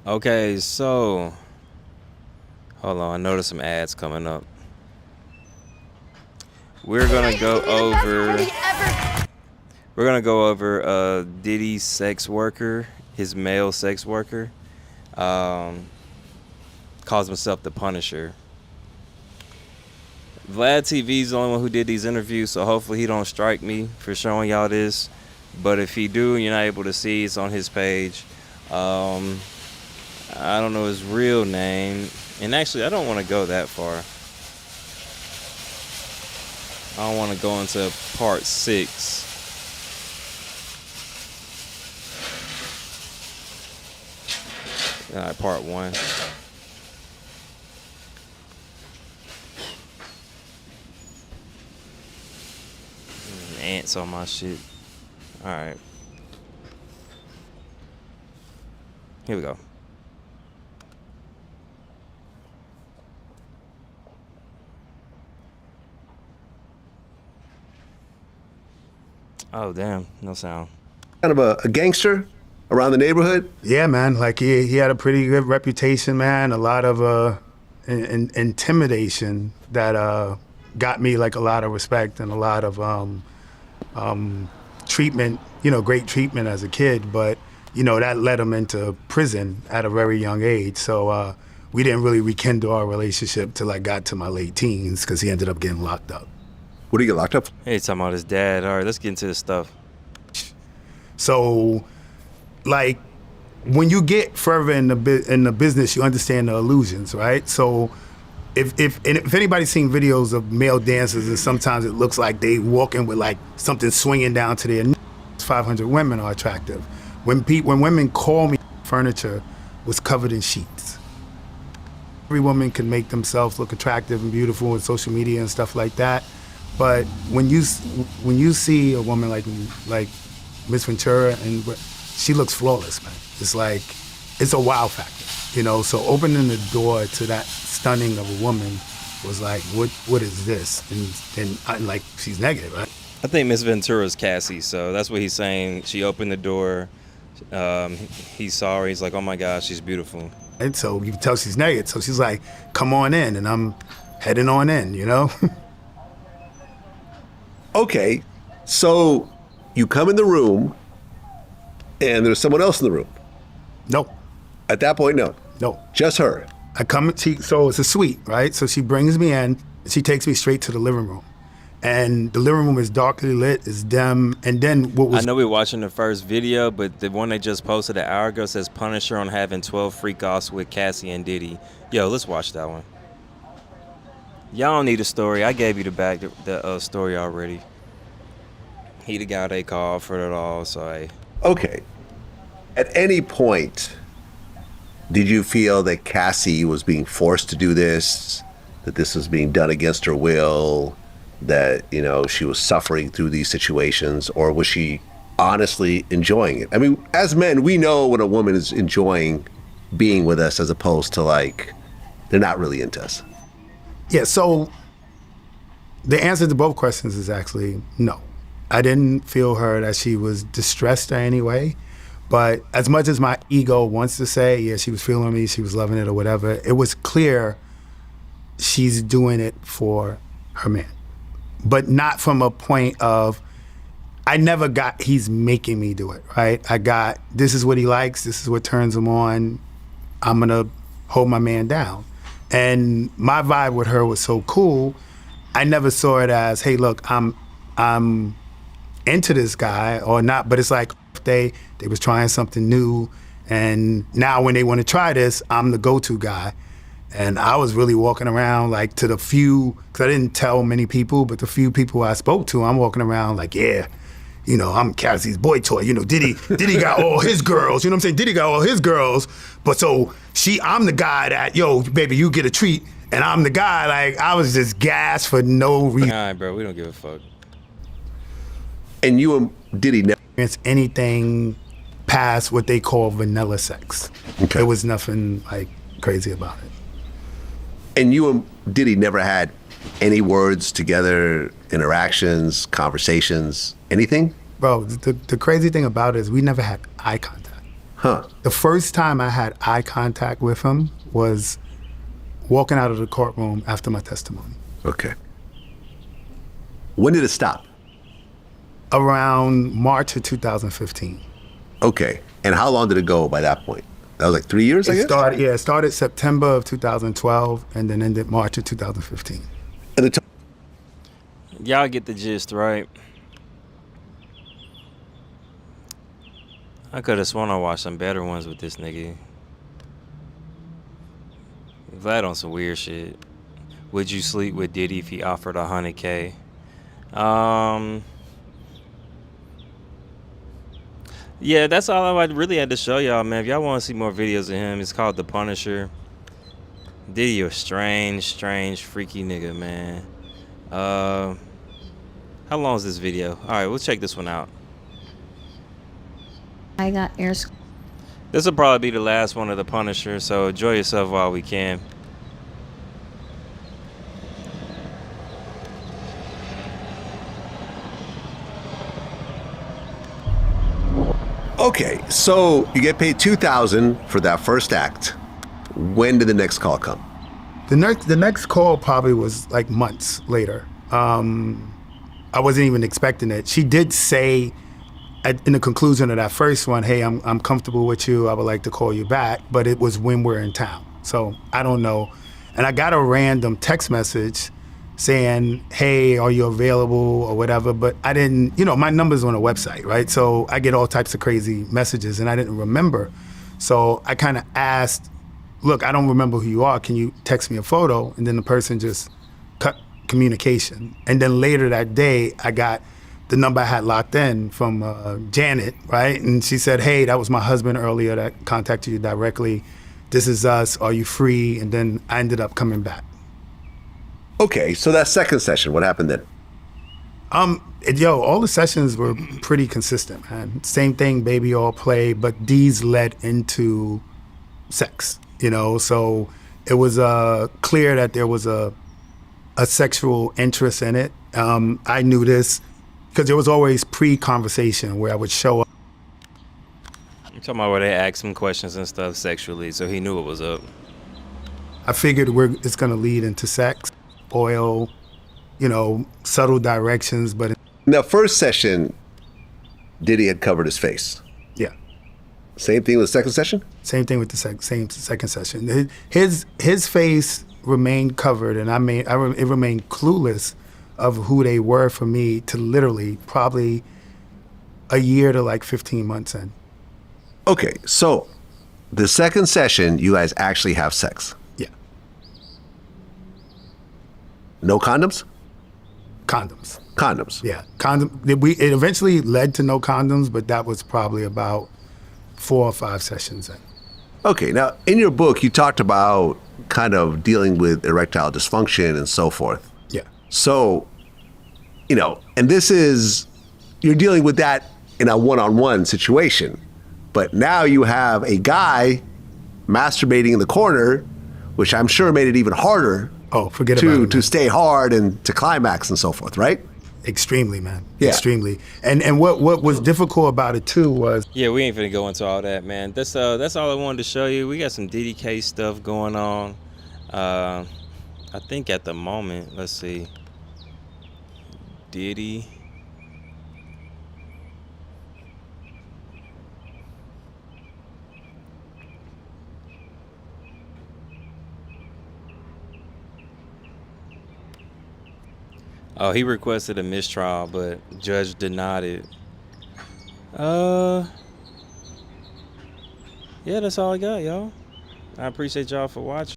Okay, so hold on. I noticed some ads coming up. We're gonna go over. We're gonna go over Diddy's sex worker, his male sex worker. Calls himself the Punisher. Vlad TV's the only one who did these interviews, so hopefully he don't strike me for showing y'all this. But if he do, and you're not able to see, it's on his page. I don't know his real name, and actually I don't want to go that far. I don't want to go into part 6. All right, part 1. Ants on my shit. All right. Here we go. Oh, damn. No sound. Kind of a gangster around the neighborhood? Yeah, man. Like, he had a pretty good reputation, man. A lot of intimidation that got me, like, a lot of respect and a lot of treatment, great treatment as a kid. But, that led him into prison at a very young age. So we didn't really rekindle our relationship till I got to my late teens because he ended up getting locked up. What did he get locked up? Hey, talking about his dad. All right, let's get into this stuff. So, like, when you get further in the business, you understand the illusions, right? So, if anybody's seen videos of male dancers, and sometimes it looks like they walking with like something swinging down to their 500 women are attractive. When women call me, furniture was covered in sheets. Every woman can make themselves look attractive and beautiful on social media and stuff like that. But when you see a woman like Miss Ventura, and she looks flawless, man. It's like, it's a wow factor, So opening the door to that stunning of a woman was like, what is this? And like, she's negative, right? I think Miss Ventura's Cassie, so that's what he's saying. She opened the door. He saw her. He's like, oh my gosh, she's beautiful. And so you can tell she's negative. So she's like, come on in, and I'm heading on in, Okay, so you come in the room and there's someone else in the room. No. At that point, no. No. Just her. So it's a suite, right? So she brings me in, she takes me straight to the living room. And the living room is darkly lit, it's dim, and then what was... I know we're watching the first video, but the one they just posted an hour ago says Punisher on having 12 freak-offs with Cassie and Diddy. Yo, let's watch that one. Y'all don't need a story. I gave you the story already. He the guy they called for it all, so hey. Okay. At any point, did you feel that Cassie was being forced to do this, that this was being done against her will, that, she was suffering through these situations, or was she honestly enjoying it? I mean, as men, we know when a woman is enjoying being with us as opposed to, like, they're not really into us. Yeah, so the answer to both questions is actually no. I didn't feel her that she was distressed in any way, but as much as my ego wants to say, yeah, she was feeling me, she was loving it or whatever, it was clear she's doing it for her man. But not from a point of, I never got, he's making me do it, right? I got, this is what he likes, this is what turns him on, I'm gonna hold my man down. And my vibe with her was so cool, I never saw it as, hey, look, I'm into this guy or not, but it's like they was trying something new, and now when they want to try this, I'm the go-to guy. And I was really walking around like to the few, because I didn't tell many people, but the few people I spoke to, I'm walking around like, yeah, I'm Cassie's boy toy. Diddy got all his girls, you know what I'm saying? Diddy got all his girls, but so I'm the guy that, yo, baby, you get a treat, and I'm the guy, like, I was just gassed for no reason. All right, bro, we don't give a fuck. And you and Diddy never experienced anything past what they call vanilla sex. Okay. There was nothing, like, crazy about it. And you and Diddy never had any words together, interactions, conversations, anything? Bro, the crazy thing about it is we never had eye contact. Huh. The first time I had eye contact with him was walking out of the courtroom after my testimony. Okay. When did it stop? Around March of 2015. Okay. And how long did it go by that point? That was like 3 years, I guess? It started September of 2012 and then ended March of 2015. And the Y'all get the gist, right? I could have sworn I watched some better ones with this nigga. Vlad on some weird shit. Would you sleep with Diddy if he offered $100K? Yeah, that's all I really had to show y'all, man. If y'all want to see more videos of him, it's called The Punisher. Diddy a strange, freaky nigga, man. How long is this video? All right, we'll check this one out. I got air. This will probably be the last one of The Punisher, so enjoy yourself while we can. Okay, so you get paid $2,000 for that first act. When did the next call come? The next call probably was like months later. I wasn't even expecting it. She did say in the conclusion of that first one, hey, I'm comfortable with you. I would like to call you back. But it was when we're in town. So I don't know. And I got a random text message saying, hey, are you available or whatever? But I didn't, my number's on a website, right? So I get all types of crazy messages and I didn't remember. So I kind of asked, look, I don't remember who you are. Can you text me a photo? And then the person just cut communication. And then later that day, I got the number I had locked in from Janet, right? And she said, hey, that was my husband earlier that contacted you directly. This is us. Are you free? And then I ended up coming back. Okay, so that second session, what happened then? All the sessions were pretty consistent, man. Same thing, baby, all play, but these led into sex, So it was clear that there was a sexual interest in it. I knew this because there was always pre-conversation where I would show up. You're talking about where they asked him questions and stuff sexually, so he knew what was up. I figured it's going to lead into sex, oil, subtle directions, but... In the first session, Diddy had covered his face. Yeah. Same thing with the second session? Same thing with the second session. His face remained covered, and it remained clueless of who they were for me to literally probably a year to like 15 months in. Okay, so the second session, you guys actually have sex. Yeah. No condoms? Condoms. Yeah, it eventually led to no condoms, but that was probably about 4 or 5 sessions in. Okay, now in your book, you talked about kind of dealing with erectile dysfunction and so forth. Yeah. So, and you're dealing with that in a one-on-one situation, but now you have a guy masturbating in the corner, which I'm sure made it even harder. Oh, forget about it. To stay hard and to climax and so forth, right? Extremely, man. Yeah. Extremely. And what was difficult about it too was... Yeah, we ain't finna go into all that, man. That's all I wanted to show you. We got some DDK stuff going on. I think at the moment, let's see. Diddy. Oh, he requested a mistrial, but judge denied it. Yeah, that's all I got, y'all. I appreciate y'all for watching.